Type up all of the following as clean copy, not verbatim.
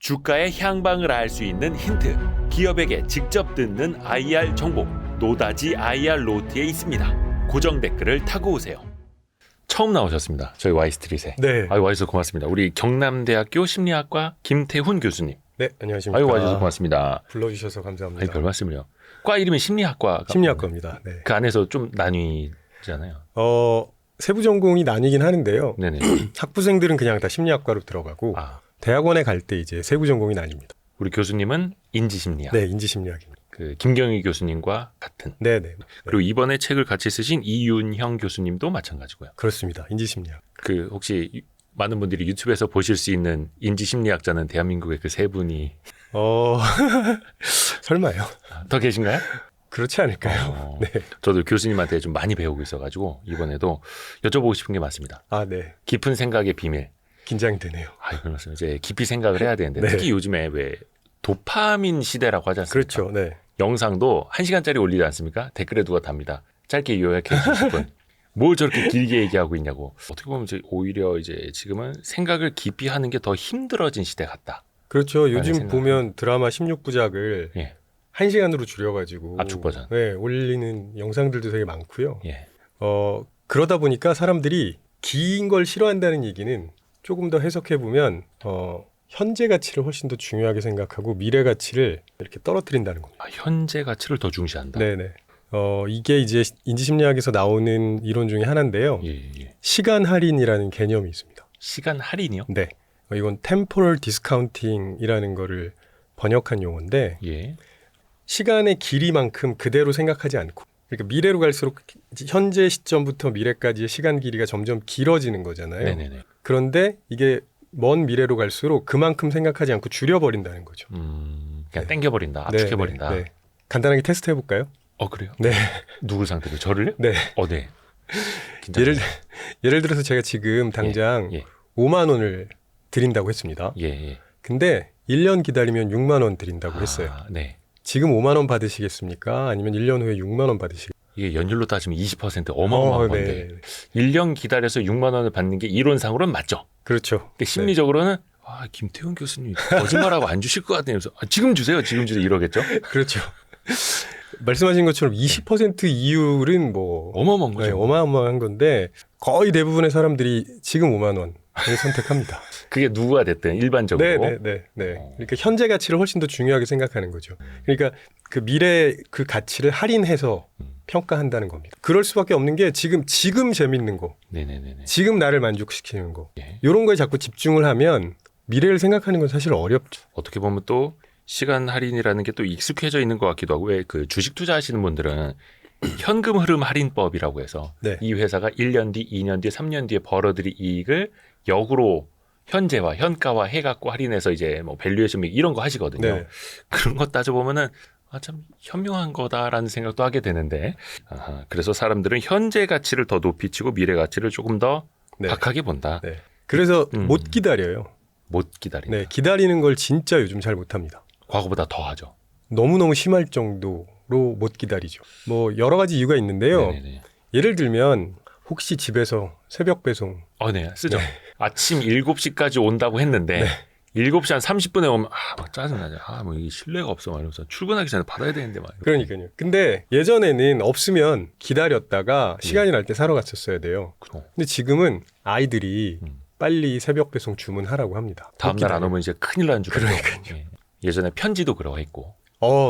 주가의 향방을 알 수 있는 힌트, 기업에게 직접 듣는 IR 정보, 노다지 IR 노트에 있습니다. 고정 댓글을 타고 오세요. 처음 나오셨습니다. 저희 Y스트릿에. 네. 아유, 와주셔서 고맙습니다. 우리 경남대학교 심리학과 김태훈 교수님. 네, 안녕하십니까. 아유, 와주셔서 고맙습니다. 불러주셔서 감사합니다. 아니, 별 말씀을요. 과 이름이 심리학과. 심리학과입니다. 네. 그 안에서 좀 나뉘잖아요. 세부 전공이 나뉘긴 하는데요. 네네. 학부생들은 그냥 다 심리학과로 들어가고 대학원에 갈 때 이제 세부 전공이 나뉩니다. 우리 교수님은 인지심리학. 네, 인지심리학입니다. 그 김경희 교수님과 같은. 네네. 그리고 이번에 책을 같이 쓰신 이윤형 교수님도 마찬가지고요. 그렇습니다. 인지심리학. 그 혹시 많은 분들이 유튜브에서 보실 수 있는 인지심리학자는 대한민국의 그 세 분이 설마요? 더 계신가요? 그렇지 않을까요? 네. 저도 교수님한테 좀 많이 배우고 있어가지고 이번에도 여쭤보고 싶은 게 많습니다. 아, 네. 깊은 생각의 비밀. 긴장이 되네요. 그렇습니다. 이제 깊이 생각을 해야 되는데 네. 특히 요즘에 왜 도파민 시대라고 하지 않습니까? 그렇죠. 네. 영상도 1시간짜리 올리지 않습니까? 댓글에 누가 답니다. 짧게 요약해 주실 분. 뭘 저렇게 길게 얘기하고 있냐고. 어떻게 보면 이제 오히려 이제 지금은 생각을 깊이 하는 게 더 힘들어진 시대 같다. 그렇죠. 요즘 생각은. 보면 드라마 16부작을 예. 1시간으로 줄여가지고 압축 버전. 네, 올리는 영상들도 되게 많고요. 예. 그러다 보니까 사람들이 긴 걸 싫어한다는 얘기는 조금 더 해석해 보면 현재 가치를 훨씬 더 중요하게 생각하고 미래 가치를 이렇게 떨어뜨린다는 겁니다. 현재 가치를 더 중시한다. 네네. 이게 이제 인지심리학에서 나오는 이론 중에 하나인데요. 예. 시간 할인이라는 개념이 있습니다. 시간 할인이요? 네. 이건 temporal discounting이라는 거를 번역한 용어인데 예. 시간의 길이만큼 그대로 생각하지 않고 그러니까 미래로 갈수록 현재 시점부터 미래까지의 시간 길이가 점점 길어지는 거잖아요. 네네네. 그런데 이게 먼 미래로 갈수록 그만큼 생각하지 않고 줄여버린다는 거죠. 그냥 네. 땡겨버린다. 압축해버린다. 네. 간단하게 테스트 해볼까요? 그래요? 네. 누굴 상대로? 저를요? 네. 네. 예를 들어서 제가 지금 당장 예. 5만 원을 드린다고 했습니다. 예. 근데 1년 기다리면 6만 원 드린다고 했어요. 네. 지금 5만 원 받으시겠습니까? 아니면 1년 후에 6만 원 받으시겠습니까? 이게 연율로 따지면 20% 어마어마한 건데 네. 1년 기다려서 6만 원을 받는 게 이론상으로는 맞죠. 그렇죠. 근데 심리적으로는 김태훈 교수님 거짓말하고 안 주실 것 같다면서 지금 주세요 이러겠죠. 그렇죠. 말씀하신 것처럼 20% 이율은 뭐 어마어마한 거죠. 네, 어마어마한 건데 거의 대부분의 사람들이 지금 5만 원을 선택합니다. 그게 누구가 됐든 일반적으로. 네. 그러니까 현재 가치를 훨씬 더 중요하게 생각하는 거죠. 그러니까 그 미래 그 가치를 할인해서 평가한다는 겁니다. 그럴 수밖에 없는 게 지금 재밌는 거, 네네네. 지금 나를 만족시키는 거, 예. 이런 거에 자꾸 집중을 하면 미래를 생각하는 건 사실 어렵죠. 어떻게 보면 또 시간 할인이라는 게 또 익숙해져 있는 것 같기도 하고 왜 그 주식 투자하시는 분들은 현금 흐름 할인법이라고 해서 네. 이 회사가 1년 뒤, 2년 뒤, 3년 뒤에 벌어들일 이익을 역으로 현재와 현가와 해갖고 할인해서 이제 뭐 밸류에이션 이런 거 하시거든요. 네. 그런 거 따져보면은 참 현명한 거다라는 생각도 하게 되는데 그래서 사람들은 현재 가치를 더 높이 치고 미래 가치를 조금 더 네. 박하게 본다. 네. 그래서 못 기다려요. 못 기다린다. 네, 기다리는 걸 진짜 요즘 잘 못합니다. 과거보다 더 하죠. 너무너무 심할 정도로 못 기다리죠. 뭐 여러 가지 이유가 있는데요. 네네네. 예를 들면 혹시 집에서 새벽 배송 네, 쓰죠. 네. 아침 7시까지 온다고 했는데 네. 7시 한 30분에 오면 막 짜증나죠. 뭐 이게 신뢰가 없어 막 이러면서 출근하기 전에 받아야 되는데 막. 그러니까요. 근데 예전에는 없으면 기다렸다가 시간이 날 때 사러 갔었어야 돼요. 근데 지금은 아이들이 빨리 새벽 배송 주문하라고 합니다. 다음 날 안 오면 이제 큰일 나는 줄 알고. 그러니까요. 예전에 편지도 그러했고.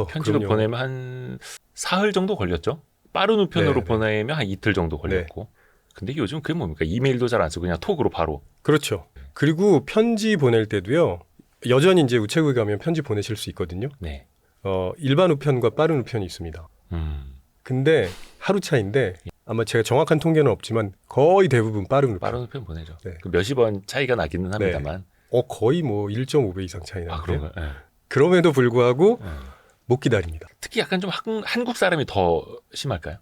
편지로 그럼요. 보내면 한 사흘 정도 걸렸죠. 빠른 우편으로 네. 보내면 한 이틀 정도 걸렸고. 근데 요즘 그게 뭡니까? 이메일도 잘 안 쓰고 그냥 톡으로 바로. 그렇죠. 그리고 편지 보낼 때도요. 여전히 이제 우체국에 가면 편지 보내실 수 있거든요. 네. 일반 우편과 빠른 우편이 있습니다. 근데 하루 차이인데 아마 제가 정확한 통계는 없지만 거의 대부분 빠른 우편. 빠른 우편 보내죠. 네. 그 몇십 원 차이가 나기는 합니다만. 거의 뭐 1.5배 이상 차이 나는데요. 그런가요? 네. 그럼에도 불구하고 못 기다립니다. 특히 약간 좀 한국 사람이 더 심할까요?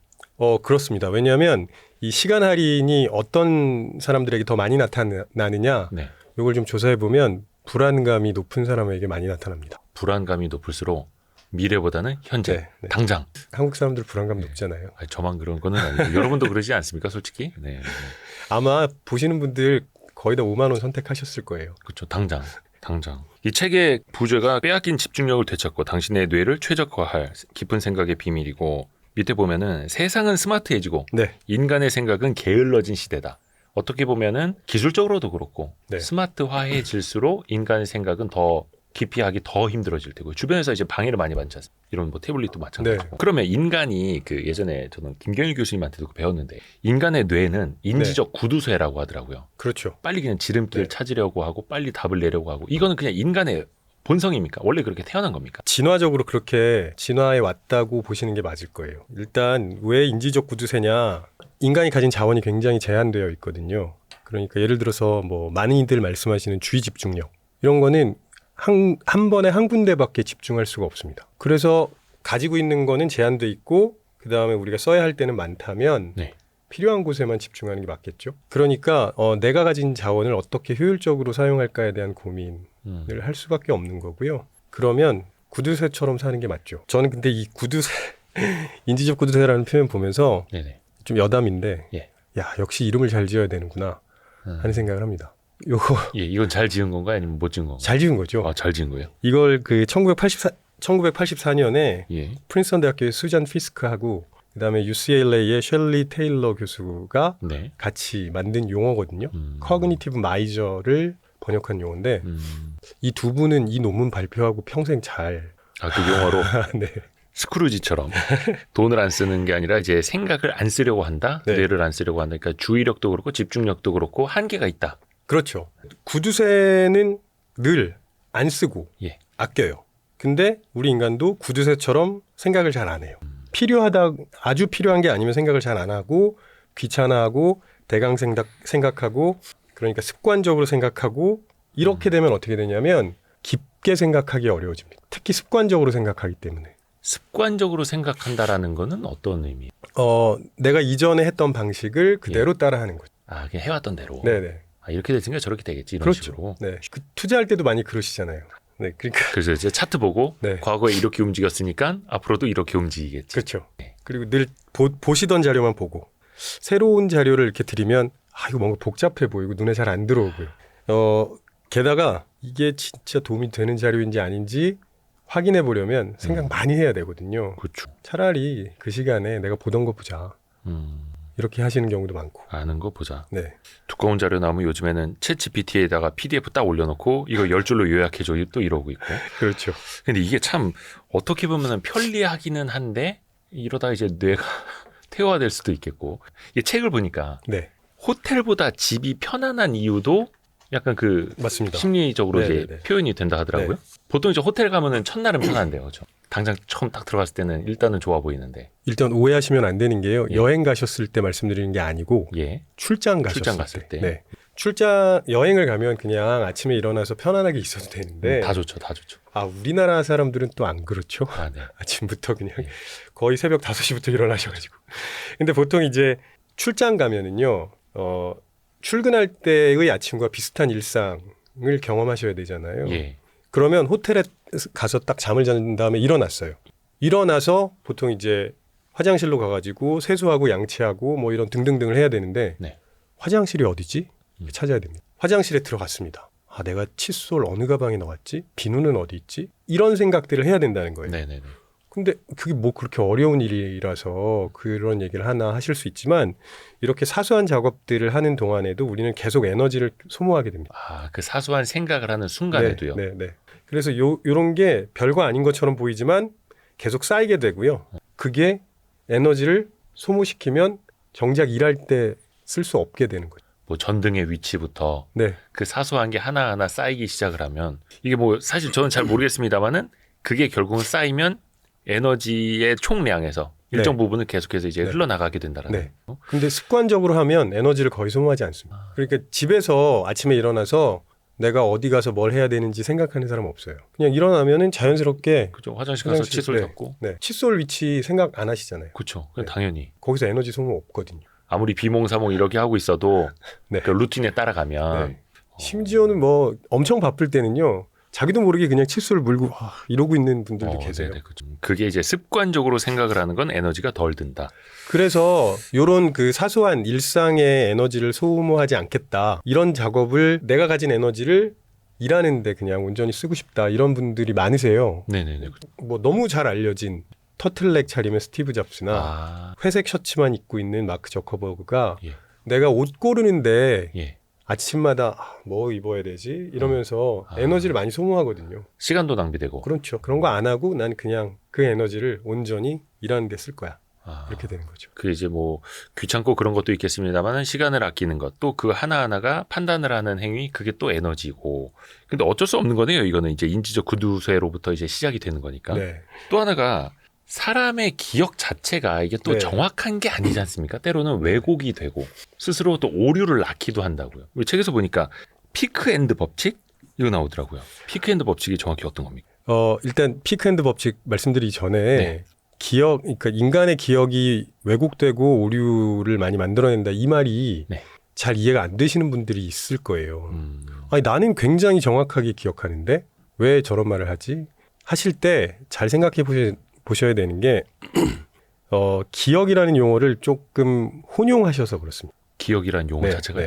그렇습니다. 왜냐하면 이 시간 할인이 어떤 사람들에게 더 많이 나타나느냐 네. 이걸 좀 조사해 보면 불안감이 높은 사람에게 많이 나타납니다. 불안감이 높을수록 미래보다는 현재, 네. 당장. 한국 사람들 불안감 높잖아요. 저만 그런 거는 아니고 여러분도 그러지 않습니까, 솔직히? 네. 아마 보시는 분들 거의 다 5만 원 선택하셨을 거예요. 그렇죠, 당장. 이 책의 부제가 빼앗긴 집중력을 되찾고 당신의 뇌를 최적화할 깊은 생각의 비밀이고 밑에 보면은 세상은 스마트해지고 네. 인간의 생각은 게을러진 시대다. 어떻게 보면은 기술적으로도 그렇고 네. 스마트화해질수록 인간의 생각은 더 깊이 하기 더 힘들어질 테고 주변에서 이제 방해를 많이 받지 않습니까? 이런 뭐 태블릿도 마찬가지고. 네. 그러면 인간이 그 예전에 저는 김경일 교수님한테도 배웠는데 인간의 뇌는 인지적 구두쇠라고 하더라고요. 그렇죠. 빨리 그냥 지름길을 네. 찾으려고 하고 빨리 답을 내려고 하고 이거는 그냥 인간의 본성입니까? 원래 그렇게 태어난 겁니까? 진화적으로 그렇게 진화해 왔다고 보시는 게 맞을 거예요. 일단 왜 인지적 구두쇠냐? 인간이 가진 자원이 굉장히 제한되어 있거든요. 그러니까 예를 들어서 뭐 많이들 말씀하시는 주의 집중력 이런 거는 한 번에 한 군데밖에 집중할 수가 없습니다. 그래서 가지고 있는 거는 제한돼 있고 그 다음에 우리가 써야 할 때는 많다면 네. 필요한 곳에만 집중하는 게 맞겠죠. 그러니까 내가 가진 자원을 어떻게 효율적으로 사용할까에 대한 고민을 할 수밖에 없는 거고요. 그러면 구두쇠처럼 사는 게 맞죠. 저는 근데 이 구두쇠 인지적 구두쇠라는 표현 보면서 네네. 좀 여담인데 예. 야 역시 이름을 잘 지어야 되는구나 하는 생각을 합니다. 요거 예, 이건 잘 지은 건가요? 아니면 못 지은 건가요? 잘 지은 거죠. 아, 잘 지은 거예요? 이걸 그 1984년에 예. 프린스턴 대학교의 수잔 피스크하고 그다음에 UCLA의 셸리 테일러 교수가 네. 같이 만든 용어거든요. 커그니티브 마이저를 번역한 용어인데 이 두 분은 이 논문 발표하고 평생 잘 아, 그 용어로 네. 스크루지처럼 돈을 안 쓰는 게 아니라 이제 생각을 안 쓰려고 한다. 네. 뇌를 안 쓰려고 한다. 그러니까 주의력도 그렇고 집중력도 그렇고 한계가 있다. 그렇죠. 구두쇠는 늘 안 쓰고 예. 아껴요. 근데 우리 인간도 구두쇠처럼 생각을 잘 안 해요. 필요하다, 아주 필요한 게 아니면 생각을 잘 안 하고 귀찮아하고 대강 생각하고 그러니까 습관적으로 생각하고 이렇게 되면 어떻게 되냐면 깊게 생각하기 어려워집니다. 특히 습관적으로 생각하기 때문에. 습관적으로 생각한다라는 거는 어떤 의미예요? 내가 이전에 했던 방식을 그대로 따라하는 거죠. 아, 그냥 해왔던 대로. 네네. 아, 이렇게 됐으니까 저렇게 되겠지 이런 그렇죠. 식으로. 네. 그 투자할 때도 많이 그러시잖아요. 네. 그러니까 그래서 이제 차트 보고 네. 과거에 이렇게 움직였으니까 앞으로도 이렇게 움직이겠지. 그렇죠. 네. 그리고 늘 보시던 자료만 보고 새로운 자료를 이렇게 드리면 이거 뭔가 복잡해 보이고 눈에 잘 안 들어오고요. 게다가 이게 진짜 도움이 되는 자료인지 아닌지 확인해 보려면 생각 많이 해야 되거든요. 그렇죠. 차라리 그 시간에 내가 보던 거 보자. 이렇게 하시는 경우도 많고. 아는 거 보자. 네. 두꺼운 자료 나오면 요즘에는 챗 GPT에다가 PDF 딱 올려놓고 이거 10줄로 요약해줘 또 이러고 있고. 그렇죠. 근데 이게 참 어떻게 보면 편리하기는 한데 이러다 이제 뇌가 퇴화될 수도 있겠고. 이 책을 보니까 네. 호텔보다 집이 편안한 이유도 약간 그 맞습니다. 심리적으로 네네네. 이제 표현이 된다 하더라고요. 네. 보통 이제 호텔 가면은 첫날은 편한데요. 그렇죠? 당장 처음 딱 들어갔을 때는 일단은 좋아 보이는데. 일단 오해하시면 안 되는 게요. 예. 여행 가셨을 때 말씀드리는 게 아니고 예. 출장 출장 갔을 갔을 때. 때. 네. 여행을 가면 그냥 아침에 일어나서 편안하게 있어도 되는데 다 좋죠. 다 좋죠. 우리나라 사람들은 또 안 그렇죠. 아, 네. 아침부터 그냥 거의 새벽 5시부터 일어나셔가지고. 근데 보통 이제 출장 가면은요, 출근할 때의 아침과 비슷한 일상을 경험하셔야 되잖아요. 예. 그러면 호텔에 가서 딱 잠을 잔 다음에 일어났어요. 일어나서 보통 이제 화장실로 가가지고 세수하고 양치하고 뭐 이런 등등등을 해야 되는데 네. 화장실이 어디지? 찾아야 됩니다. 화장실에 들어갔습니다. 내가 칫솔 어느 가방에 넣었지? 비누는 어디 있지? 이런 생각들을 해야 된다는 거예요. 네네네. 근데 그게 뭐 그렇게 어려운 일이라서 그런 얘기를 하나 하실 수 있지만 이렇게 사소한 작업들을 하는 동안에도 우리는 계속 에너지를 소모하게 됩니다. 아, 그 사소한 생각을 하는 순간에도요. 네, 네. 그래서 요런 게 별거 아닌 것처럼 보이지만 계속 쌓이게 되고요. 그게 에너지를 소모시키면 정작 일할 때 쓸 수 없게 되는 거죠. 뭐 전등의 위치부터 네. 그 사소한 게 하나하나 쌓이기 시작을 하면 이게 뭐 사실 저는 잘 모르겠습니다만은 그게 결국은 쌓이면 에너지의 총량에서 일정 네. 부분은 계속해서 이제 네. 흘러나가게 된다라는 네. 거. 근데 습관적으로 하면 에너지를 거의 소모하지 않습니다. 그러니까 집에서 아침에 일어나서 내가 어디 가서 뭘 해야 되는지 생각하는 사람 없어요. 그냥 일어나면은 자연스럽게 그죠. 화장실 가서 칫솔 네. 잡고. 네. 칫솔 위치 생각 안 하시잖아요. 그렇죠. 그건 네. 당연히. 거기서 에너지 소모 없거든요. 아무리 비몽사몽 이렇게 하고 있어도 네. 그 루틴에 따라가면 네. 심지어는 뭐 엄청 바쁠 때는요. 자기도 모르게 그냥 칫솔을 물고 이러고 있는 분들도 계세요. 네네, 그죠. 그게 이제 습관적으로 생각을 하는 건 에너지가 덜 든다. 그래서 이런 그 사소한 일상의 에너지를 소모하지 않겠다. 이런 작업을 내가 가진 에너지를 일하는데 그냥 온전히 쓰고 싶다 이런 분들이 많으세요. 네네네. 뭐 너무 잘 알려진 터틀넥 차림의 스티브 잡스나 아, 회색 셔츠만 입고 있는 마크 저커버그가 예. 내가 옷 고르는데 예. 아침마다 뭐 입어야 되지? 이러면서 에너지를 많이 소모하거든요. 시간도 낭비되고. 그렇죠. 그런 거 안 하고 난 그냥 그 에너지를 온전히 일하는 데 쓸 거야. 아, 이렇게 되는 거죠. 그 이제 뭐 귀찮고 그런 것도 있겠습니다만 시간을 아끼는 것 또 그 하나하나가 판단을 하는 행위 그게 또 에너지고 근데 어쩔 수 없는 거네요. 이거는 이제 인지적 구두쇠로부터 이제 시작이 되는 거니까. 네. 또 하나가 사람의 기억 자체가 이게 또 네. 정확한 게 아니지 않습니까? 때로는 왜곡이 되고 스스로 또 오류를 낳기도 한다고요. 우리 책에서 보니까 피크앤드 법칙 이거 나오더라고요. 피크앤드 법칙이 정확히 어떤 겁니까? 일단 피크앤드 법칙 말씀드리기 전에 네. 그러니까 인간의 기억이 왜곡되고 오류를 많이 만들어낸다 이 말이 네. 잘 이해가 안 되시는 분들이 있을 거예요. 음, 아니 나는 굉장히 정확하게 기억하는데 왜 저런 말을 하지? 하실 때 잘 생각해 보셔야 되는 게 기억이라는 용어를 조금 혼용하셔서 그렇습니다. 기억이란 용어 자체가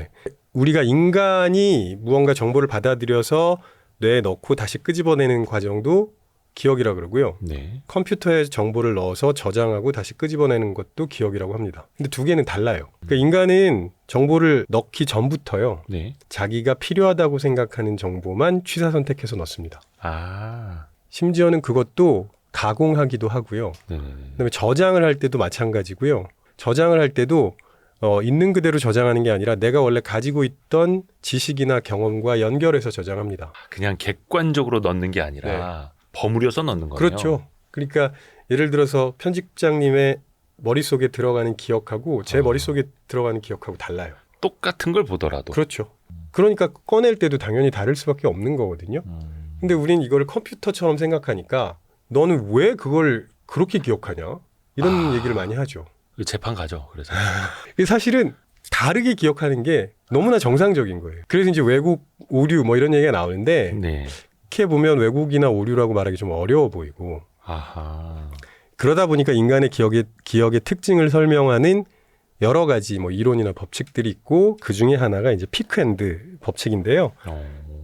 우리가 인간이 무언가 정보를 받아들여서 뇌에 넣고 다시 끄집어내는 과정도 기억이라 그러고요. 네. 컴퓨터에 정보를 넣어서 저장하고 다시 끄집어내는 것도 기억이라고 합니다. 근데 두 개는 달라요. 그러니까 인간은 정보를 넣기 전부터요. 네. 자기가 필요하다고 생각하는 정보만 취사 선택해서 넣습니다. 아. 심지어는 그것도 가공하기도 하고요. 네네네. 그다음에 저장을 할 때도 마찬가지고요. 저장을 할 때도 있는 그대로 저장하는 게 아니라 내가 원래 가지고 있던 지식이나 경험과 연결해서 저장합니다. 그냥 객관적으로 넣는 게 아니라 버무려서 넣는 거네요. 그렇죠. 그러니까 예를 들어서 편집장님의 머릿속에 들어가는 기억하고 제 머릿속에 들어가는 기억하고 달라요. 똑같은 걸 보더라도. 그렇죠. 그러니까 꺼낼 때도 당연히 다를 수밖에 없는 거거든요. 근데 우린 이걸 컴퓨터처럼 생각하니까 너는 왜 그걸 그렇게 기억하냐? 이런 얘기를 많이 하죠. 재판 가죠. 그래서. 사실은 다르게 기억하는 게 너무나 정상적인 거예요. 그래서 이제 왜곡, 오류 뭐 이런 얘기가 나오는데 네. 이렇게 보면 왜곡이나 오류라고 말하기 좀 어려워 보이고 아하. 그러다 보니까 인간의 기억의 특징을 설명하는 여러 가지 뭐 이론이나 법칙들이 있고 그 중에 하나가 이제 피크앤드 법칙인데요.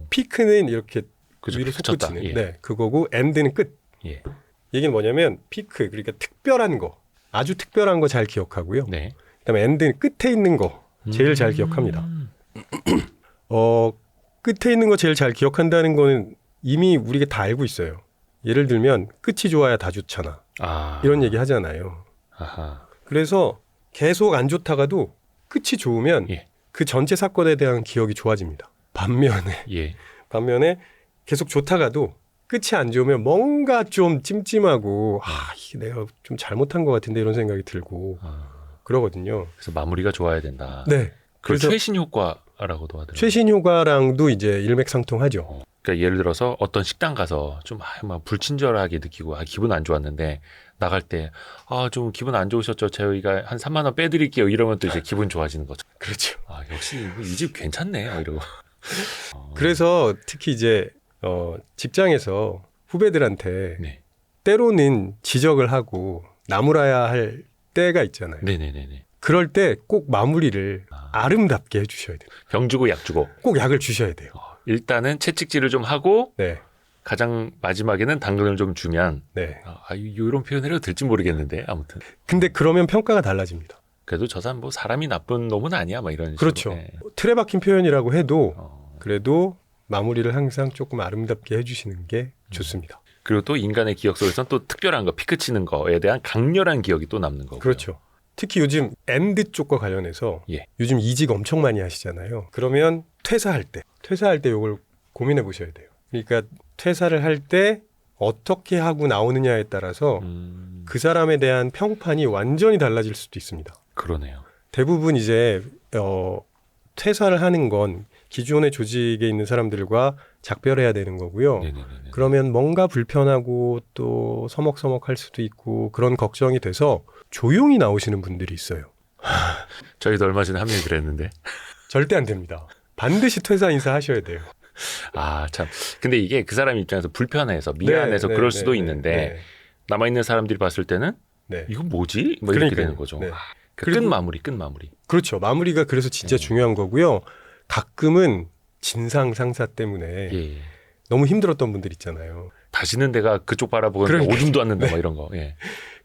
피크는 이렇게 그죠. 위로 쳤다. 솟구치는 예. 네, 그거고 엔드는 끝. 예. 얘기는 뭐냐면 피크 그러니까 특별한 거, 아주 특별한 거 잘 기억하고요. 네. 그다음에 엔드는 끝에 있는 거 제일 잘 기억합니다. 끝에 있는 거 제일 잘 기억한다는 거는 이미 우리가 다 알고 있어요. 예를 들면 끝이 좋아야 다 좋잖아. 아. 이런 얘기 하잖아요. 아하. 그래서 계속 안 좋다가도 끝이 좋으면 예. 그 전체 사건에 대한 기억이 좋아집니다. 예. 반면에 계속 좋다가도 끝이 안 좋으면 뭔가 좀 찜찜하고 이게 내가 좀 잘못한 것 같은데 이런 생각이 들고 그러거든요. 그래서 마무리가 좋아야 된다. 네. 그걸 그래서 최신 효과라고도 하더라고요. 최신 효과랑도 이제 일맥상통하죠. 그러니까 예를 들어서 어떤 식당 가서 좀 막 불친절하게 느끼고 기분 안 좋았는데 나갈 때 좀 기분 안 좋으셨죠? 저희가 한 3만 원 빼드릴게요. 이러면 또 이제 기분 좋아지는 거죠. 그렇죠. 역시 이 집 괜찮네. 이러고. 그래서 특히 이제 직장에서 후배들한테 네. 때로는 지적을 하고 나무라야 할 때가 있잖아요. 네네네네. 그럴 때 꼭 마무리를 아름답게 해주셔야 돼요. 병 주고 약 주고. 꼭 약을 주셔야 돼요. 일단은 채찍질을 좀 하고 네, 가장 마지막에는 당근을 좀 주면 네. 이런 표현을 해도 될지 모르겠는데 아무튼. 근데 그러면 평가가 달라집니다. 그래도 저 사람 뭐 사람이 나쁜 놈은 아니야. 막 이런 그렇죠. 식으로. 네. 틀에 박힌 표현이라고 해도 어. 그래도 마무리를 항상 조금 아름답게 해주시는 게 좋습니다. 그리고 또 인간의 기억 속에서는 또 특별한 거, 피크 치는 거에 대한 강렬한 기억이 또 남는 거고요. 그렇죠. 특히 요즘 엔드 쪽과 관련해서 예. 요즘 이직 엄청 많이 하시잖아요. 그러면 퇴사할 때 이걸 고민해 보셔야 돼요. 그러니까 퇴사를 할 때 어떻게 하고 나오느냐에 따라서 그 사람에 대한 평판이 완전히 달라질 수도 있습니다. 그러네요. 대부분 이제 퇴사를 하는 건 기존의 조직에 있는 사람들과 작별해야 되는 거고요. 네네네. 그러면 뭔가 불편하고 또 서먹서먹할 수도 있고 그런 걱정이 돼서 조용히 나오시는 분들이 있어요. 저희도 얼마 전에 한 명이 그랬는데. 절대 안 됩니다. 반드시 퇴사 인사하셔야 돼요. 참. 근데 이게 그 사람 입장에서 불편해서 미안해서 네, 그럴 네, 수도 네, 있는데 네. 남아있는 사람들이 봤을 때는 네. 이건 뭐지? 뭐 이렇게 그러니까요. 되는 거죠. 네. 끝 마무리. 그렇죠. 마무리가 그래서 진짜 중요한 거고요. 가끔은 진상 상사 때문에 예. 너무 힘들었던 분들 있잖아요. 다시는 내가 그쪽 바라보고 그러니까. 오줌도 안 는다 뭐 이런 거. 예.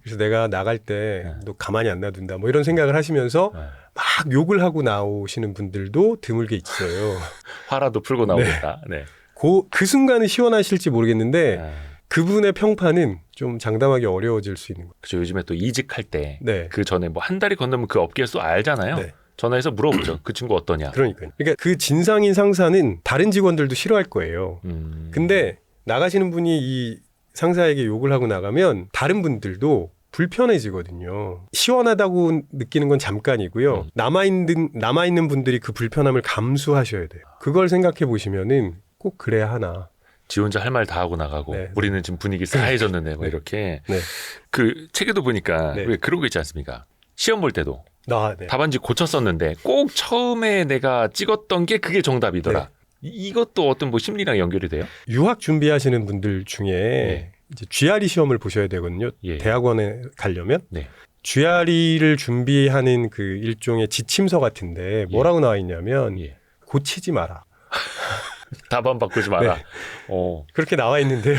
그래서 내가 나갈 때 네. 너 가만히 안 놔둔다 뭐 이런 생각을 하시면서 네. 막 욕을 하고 나오시는 분들도 드물게 있어요. 화라도 풀고 나오겠다. 네. 그 순간은 시원하실지 모르겠는데 아, 그분의 평판은 좀 장담하기 어려워질 수 있는 거예요. 그죠. 요즘에 또 이직할 때 그 네. 전에 뭐 한 달이 건너면 그 업계에서 알잖아요. 네. 전화해서 물어보죠. 그 친구 어떠냐. 그러니까 그 진상인 상사는 다른 직원들도 싫어할 거예요. 근데 나가시는 분이 이 상사에게 욕을 하고 나가면 다른 분들도 불편해지거든요. 시원하다고 느끼는 건 잠깐이고요. 남아있는 분들이 그 불편함을 감수하셔야 돼요. 그걸 생각해 보시면은 꼭 그래야 하나. 지 혼자 할 말 다 하고 나가고 네. 우리는 지금 분위기 싸해졌는데 뭐 이렇게 네. 그 책에도 보니까 네. 왜 그런 거 있지 않습니까? 시험 볼 때도 네. 답안지 고쳤었는데 꼭 처음에 내가 찍었던 게 그게 정답이더라. 네. 이것도 어떤 뭐 심리랑 연결이 돼요? 유학 준비하시는 분들 중에 네. 이제 GRE 시험을 보셔야 되거든요. 예. 대학원에 가려면. 네. GRE를 준비하는 그 일종의 지침서 같은데 뭐라고 나와 있냐면 예. 고치지 마라. 답안 바꾸지 마라. 네. 그렇게 나와 있는데요.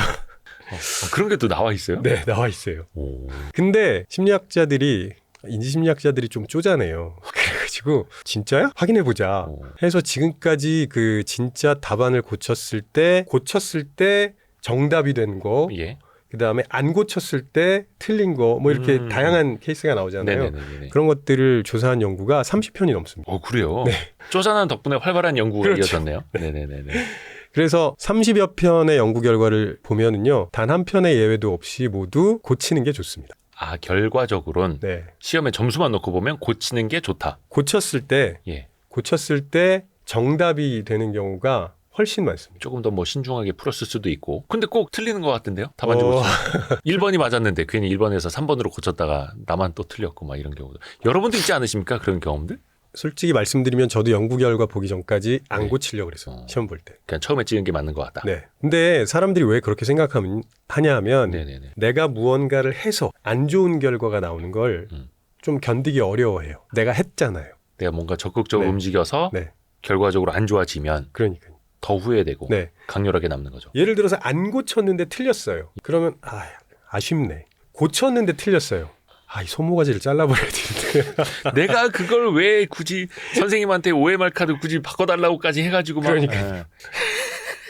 그런 게 또 나와 있어요? 네, 나와 있어요. 오. 근데 인지심리학자들이 좀 쪼잔해요. 그래가지고 진짜야? 확인해보자 오. 해서 지금까지 그 진짜 답안을 고쳤을 때 정답이 된 거, 예. 그다음에 안 고쳤을 때 틀린 거 뭐 이렇게 음. 다양한 케이스가 나오잖아요. 네네네. 그런 것들을 조사한 연구가 30편이 넘습니다. 그래요? 네. 쪼잔한 덕분에 활발한 연구가 그렇죠. 이어졌네요. 네네네. 그래서 30여 편의 연구 결과를 보면은요, 단 한 편의 예외도 없이 모두 고치는 게 좋습니다. 아, 결과적으로는 네. 시험에 점수만 놓고 보면 고치는 게 좋다. 고쳤을 때 예. 정답이 되는 경우가 훨씬 많습니다. 조금 더 뭐 신중하게 풀었을 수도 있고. 근데 꼭 틀리는 것 같은데요? 답안지 어. 고치면. 1번이 맞았는데 괜히 1번에서 3번으로 고쳤다가 나만 또 틀렸고 막 이런 경우도. 여러분도 있지 않으십니까? 그런 경험들? 솔직히 말씀드리면 저도 연구 결과 보기 전까지 안 네. 고치려고 그랬어요. 시험 볼 때. 그냥 처음에 찍은 게 맞는 것 같다. 네. 근데 사람들이 왜 그렇게 생각하냐 하면 네네네. 내가 무언가를 해서 안 좋은 결과가 나오는 걸 좀 견디기 어려워해요. 내가 했잖아요. 내가 뭔가 적극적으로 네. 움직여서 네. 결과적으로 안 좋아지면 그러니까요. 더 후회되고 네. 강렬하게 남는 거죠. 예를 들어서 안 고쳤는데 틀렸어요. 그러면 아쉽네. 고쳤는데 틀렸어요. 이 손모가지를 잘라버려야 되는데. 내가 그걸 왜 굳이 선생님한테 OMR 카드 굳이 바꿔달라고까지 해가지고 막. 그러니까요.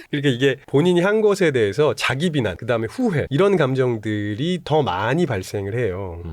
그러니까 이게 본인이 한 것에 대해서 자기 비난, 그다음에 후회 이런 감정들이 더 많이 발생을 해요.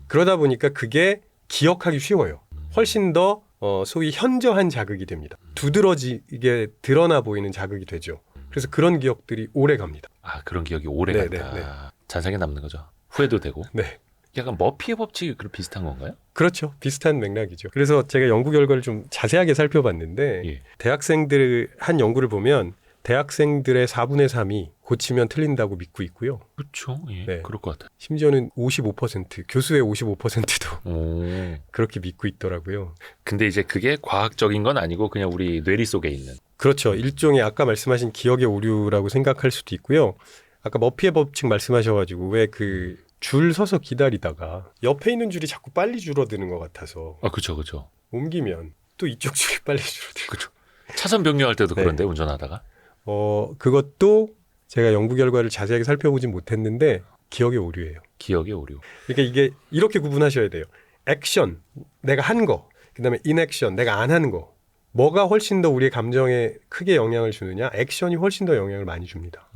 그러다 보니까 그게 기억하기 쉬워요. 훨씬 더 소위 현저한 자극이 됩니다. 두드러지게 드러나 보이는 자극이 되죠. 그래서 그런 기억들이 오래 갑니다. 그런 기억이 오래 네, 간다. 네, 네. 잔상에 남는 거죠. 후회도 되고. 네. 약간 머피의 법칙이 그런 비슷한 건가요? 그렇죠. 비슷한 맥락이죠. 그래서 제가 연구 결과를 좀 자세하게 살펴봤는데 예. 대학생들 한 연구를 보면 대학생들의 4분의 3이 고치면 틀린다고 믿고 있고요. 그렇죠. 예. 네. 그럴 것 같아요. 심지어는 55%, 교수의 55%도 오. 그렇게 믿고 있더라고요. 근데 이제 그게 과학적인 건 아니고 그냥 우리 뇌리 속에 있는. 그렇죠. 일종의 아까 말씀하신 기억의 오류라고 생각할 수도 있고요. 아까 머피의 법칙 말씀하셔가지고 왜 그 줄 서서 기다리다가 옆에 있는 줄이 자꾸 빨리 줄어드는 것 같아서 그렇죠, 그렇죠. 옮기면 또 이쪽 줄이 빨리 줄어들고. 그렇죠. 차선 변경할 때도 네. 그런데 운전하다가. 그것도 제가 연구 결과를 자세하게 살펴보진 못했는데 기억의 오류예요. 기억의 오류. 그러니까 이게 이렇게 구분하셔야 돼요. 액션, 내가 한 거, 그다음에 인액션, 내가 안 하는 거. 뭐가 훨씬 더 우리의 감정에 크게 영향을 주느냐? 액션이 훨씬 더 영향을 많이 줍니다.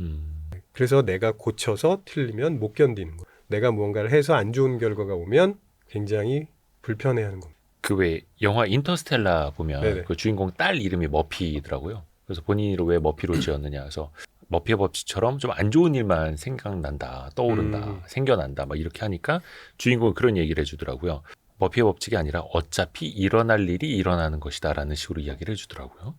그래서 내가 고쳐서 틀리면 못 견디는 거. 내가 무언가를 해서 안 좋은 결과가 오면 굉장히 불편해하는 겁니다. 그 왜 영화 인터스텔라 보면 네네. 그 주인공 딸 이름이 머피더라고요. 그래서 본인이 왜 머피로 지었느냐. 그래서 머피의 법칙처럼 좀 안 좋은 일만 생각난다, 떠오른다, 생겨난다 막 이렇게 하니까 주인공은 그런 얘기를 해주더라고요. 머피의 법칙이 아니라 어차피 일어날 일이 일어나는 것이다라는 식으로 이야기를 해주더라고요.